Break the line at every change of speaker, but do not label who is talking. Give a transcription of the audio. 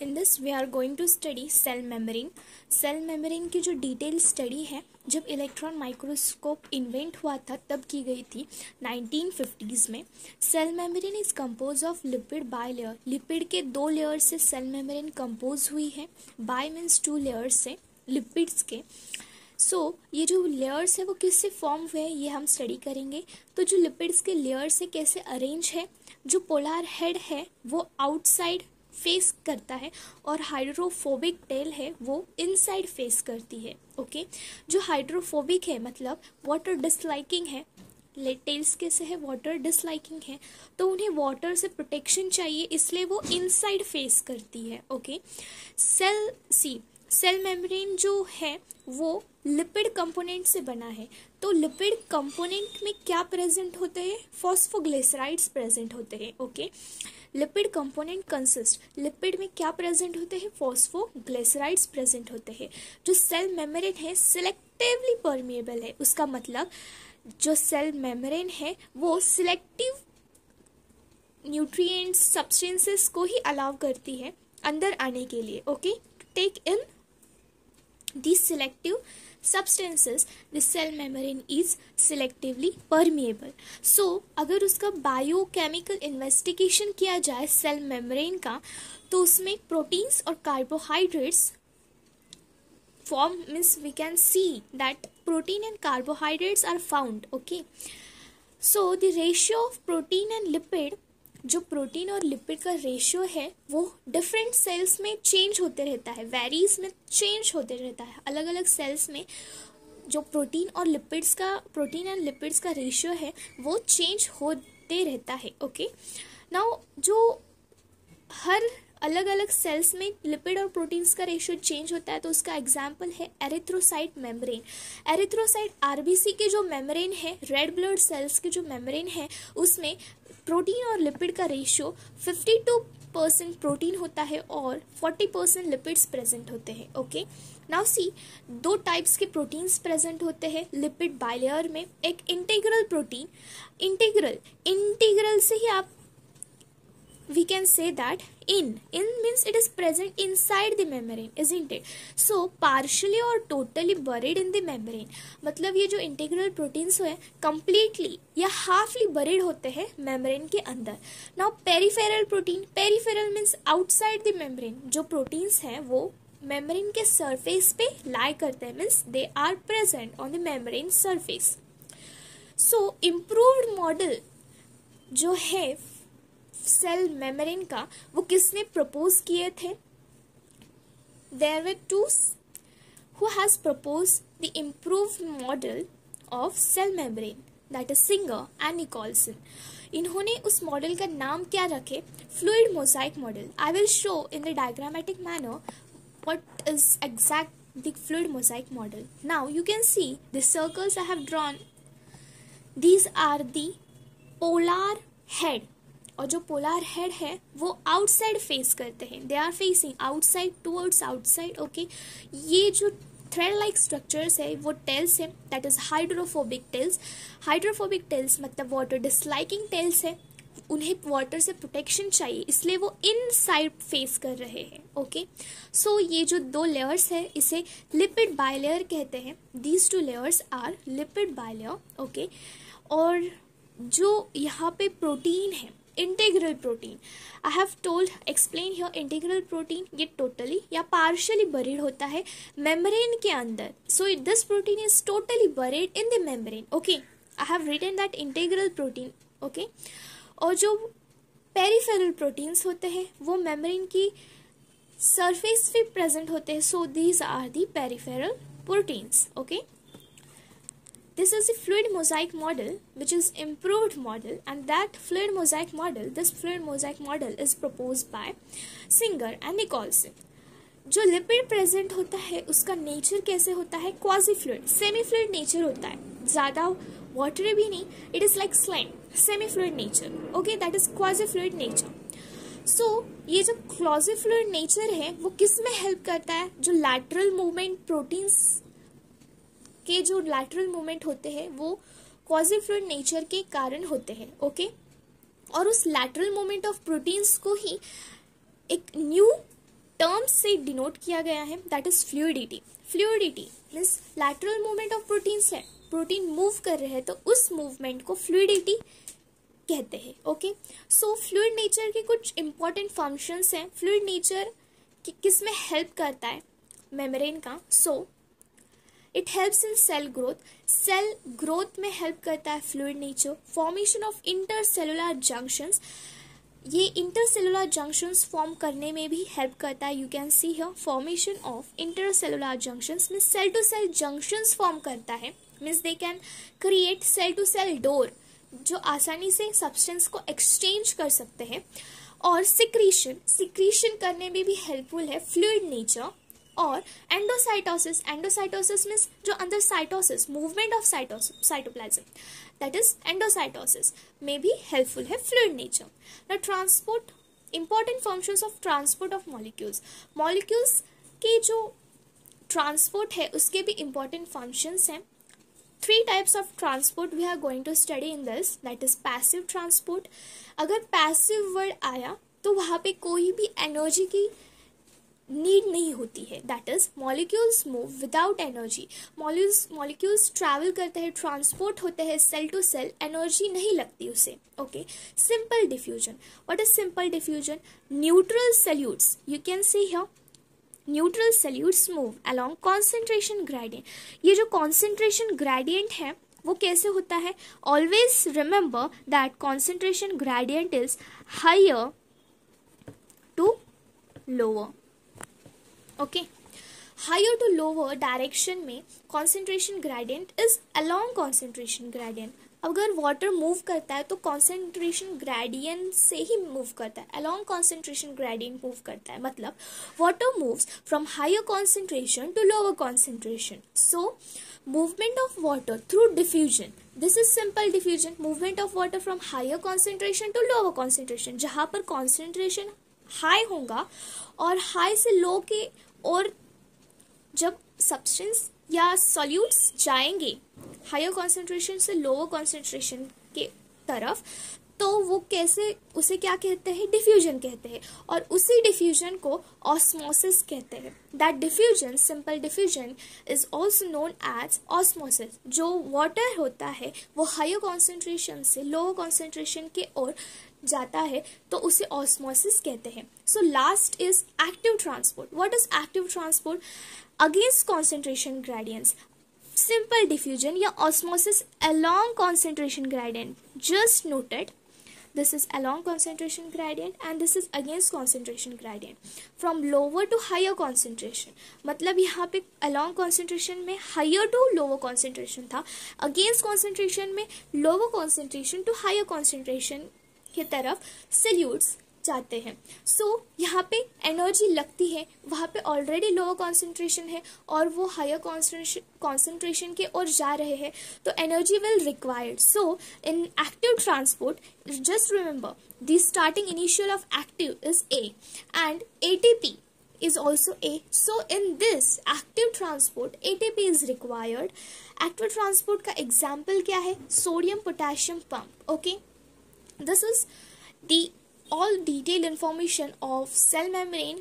In this we are going to study cell membrane. Cell membrane की जो detail study है, जब electron microscope invent हुआ था तब की गई थी 1950s में। Cell membrane is compose of lipid bilayer. Lipid के 2 लेयर से सेल मेम्ब्रेन कंपोज हुई है। बाय मीन्स 2 लेयर्स से लिपिड्स के। ये जो लेयर्स है वो किससे फॉर्म हुए हैं ये हम स्टडी करेंगे। तो जो लिपिड्स के लेयर्स है कैसे अरेंज है, जो पोलर हेड है वो आउटसाइड फेस करता है और हाइड्रोफोबिक टेल है वो इनसाइड फेस करती है। ओके, जो हाइड्रोफोबिक है मतलब वाटर डिसलाइकिंग है, टेल्स कैसे है वाटर डिसलाइकिंग है, तो उन्हें वाटर से प्रोटेक्शन चाहिए इसलिए वो इनसाइड फेस करती है। ओके, सेल मेम्ब्रेन जो है वो लिपिड कंपोनेंट से बना है। तो लिपिड कंपोनेंट में क्या प्रेजेंट होते हैं, फॉस्फोग्लिसराइड्स प्रेजेंट होते हैं। Okay, lipid component consist, lipid में क्या प्रेजेंट होते हैं, फॉस्फोग्लिसराइड्स प्रेजेंट होते हैं। जो सेल मेम्ब्रेन है सिलेक्टिवली परमिएबल है, उसका मतलब जो सेल मेम्ब्रेन है वो सिलेक्टिव न्यूट्रिएंट्स सब्सटेंसेस को ही अलाउ करती है अंदर आने के लिए। Okay, take in these selective substances the cell membrane is selectively permeable। अगर उसका बायोकेमिकल इन्वेस्टिगेशन किया जाए सेल मेम्ब्रेन का, तो उसमें प्रोटीन्स और carbohydrates form means we can see that protein and carbohydrates are found। okay, so the ratio of protein and lipid, जो protein और लिपिड का रेशियो है वो डिफरेंट सेल्स में चेंज होते रहता है, वेरीज में चेंज होते रहता है। अलग अलग सेल्स में जो प्रोटीन एंड लिपिड्स का रेशियो है वो चेंज होते रहता है। ओके, नाउ जो हर अलग अलग सेल्स में लिपिड और प्रोटीन्स का रेशियो चेंज होता है तो उसका एग्जाम्पल है एरिथ्रोसाइट मेम्ब्रेन। एरिथ्रोसाइट आरबीसी के जो मेम्ब्रेन है, रेड ब्लड सेल्स के जो मेम्ब्रेन है, उसमें प्रोटीन और लिपिड का रेशियो 52% प्रोटीन होता है और 40% लिपिड्स प्रेजेंट होते हैं। ओके, नाउ सी 2 टाइप्स के प्रोटीन्स प्रेजेंट होते हैं लिपिड बायलेयर में। एक इंटीग्रल प्रोटीन, इंटीग्रल से ही आप we can say that in means it is present inside the membrane, isn't it? So partially or totally buried in the membrane, मतलब ये जो इंटीग्रल प्रोटीन्स है completely या हाफली buried होते हैं मेम्ब्रेन के अंदर। Now peripheral protein, peripheral means outside the membrane. जो प्रोटीन्स हैं वो मेम्ब्रेन के सरफेस पे लाई करते हैं, means they are present on the membrane surface. So improved model जो है सेल मेम्ब्रेन का वो किसने प्रपोज किए थे? There were 2 who has propose the improved model of cell membrane, that is Singer and Nicolson. इन्होंने उस मॉडल का नाम क्या रखे? Fluid mosaic model. I will show in the diagrammatic manner what is exact the fluid mosaic model. Now you can see the circles I have drawn. These are the polar head, और जो polar head है वो outside face करते हैं, they are facing outside towards outside. Okay, ये जो thread like structures है वो टेल्स है, that is hydrophobic tails. Hydrophobic tails मतलब वाटर डिसलाइकिंग टेल्स है, उन्हें वाटर से प्रोटेक्शन चाहिए इसलिए वो इनसाइड फेस कर रहे हैं। ओके, सो ये जो 2 लेयर्स है इसे लिपिड बायलेयर कहते हैं। These 2 layers are lipid bilayer. Okay, और जो यहाँ पे प्रोटीन है integral protein, I have told explain here integral protein ये टोटली या पार्शियली बरीड होता है मेम्ब्रेन के अंदर। So this protein is totally buried in the membrane. Okay, I have written that integral protein. Okay, और जो peripheral proteins होते हैं वो मेम्ब्रेन की सरफेस पे प्रेजेंट होते हैं। So these are the peripheral proteins. Okay, this is a fluid mosaic model which is improved model, and this fluid mosaic model is proposed by Singer and Nicolson। जो lipid present होता है उसका nature कैसे होता है? Quasi fluid, semi fluid nature होता है, ज्यादा वाटरी भी नहीं, it is like slime, semi fluid nature. Okay, that is quasi fluid nature. So ये जो क्वाजी फ्लूइड नेचर है वो किस में हेल्प करता है? जो लैटरल मूवमेंट प्रोटीन्स के जो लैटरल मूवमेंट होते हैं वो क्वाजी फ्लूइड नेचर के कारण होते हैं। ओके, और उस लैटरल मूवमेंट ऑफ प्रोटीन्स को ही एक न्यू टर्म से डिनोट किया गया है, that is fluidity. Fluidity means lateral movement of protein से प्रोटीन मूव कर रहे हैं तो उस मूवमेंट को फ्लूइडिटी कहते हैं. ओके, सो फ्लूइड नेचर के कुछ इंपॉर्टेंट फंक्शंस हैं. फ्लूइड नेचर किस में हेल्प करता है मेम्ब्रेन का? So it helps in cell growth. Cell growth में हेल्प करता है fluid nature. Formation of intercellular junctions, ये इंटरसेलुलर जंक्शंस फॉर्म करने में भी हेल्प करता है. You can see here formation of intercellular junctions means cell to cell junctions form करता है. Means they can create cell to cell door जो आसानी से सब्सटेंस को एक्सचेंज कर सकते हैं. और सिक्रीशन करने में भी हेल्पफुल है फ्लूइड नेचर. और एंडोसाइटोसिस, एंडोसाइटोसिस मीन्स जो अंदर cytosis movement of cytoplasm, that is endocytosis में भी हेल्पफुल है fluid nature. The transport, important functions of transport of molecules. Molecules के जो ट्रांसपोर्ट है उसके भी इंपॉर्टेंट फंक्शंस हैं. 3 types of transport we are going to study in this, that is passive transport. अगर passive word आया तो वहाँ पे कोई भी एनर्जी की नीड नहीं होती है. That is molecules move without energy. Molecules travel करते हैं, ट्रांसपोर्ट होते हैं सेल टू सेल, एनर्जी नहीं लगती उसे. Okay, simple diffusion. What is simple diffusion? Neutral solutes, you can see here neutral solutes move along concentration gradient. ये जो concentration gradient है वो कैसे होता है? Always remember that concentration gradient is higher to lower. Okay, higher to lower direction में concentration gradient is along concentration gradient. अगर water move करता है तो कॉन्सेंट्रेशन ग्रेडियंट से ही मूव करता है, अलोंग कॉन्सेंट्रेशन ग्रेडियंट मूव करता है. मतलब water moves from higher concentration to lower concentration. So movement of water through diffusion, this is simple diffusion. movement of water from higher concentration to lower concentration. जहाँ पर concentration high होगा और high से low के, और जब substance या solutes जाएंगे हायर कॉन्सेंट्रेशन से लोअर कॉन्सेंट्रेशन के तरफ तो वो कैसे, उसे क्या कहते हैं? डिफ्यूजन कहते हैं. और उसी डिफ्यूजन को ऑस्मोसिस कहते हैं. That diffusion, simple diffusion is also known as osmosis. जो वाटर होता है वो हायर कॉन्सेंट्रेशन से लोअर कॉन्सेंट्रेशन के ओर जाता है तो उसे ऑस्मोसिस कहते हैं. So last is active transport. What is active transport? Against concentration gradients, simple diffusion या osmosis along concentration gradient. Just noted, this is along concentration gradient and this is against concentration gradient. From lower to higher concentration, मतलब यहाँ पे along concentration में higher to lower concentration था, against concentration में lower concentration to higher concentration की तरफ solutes जाते हैं. सो यहाँ पे एनर्जी लगती है, वहाँ पे ऑलरेडी लोअर कॉन्सेंट्रेशन है और वो हायर कॉन्सेंट्रेशन के ओर जा रहे हैं तो energy will required. So in active transport just remember the starting initial of active is A and ATP is also A. So in this active transport ATP is required. Active transport का example क्या है? Sodium potassium pump. Okay, this is the all detailed information of cell membrane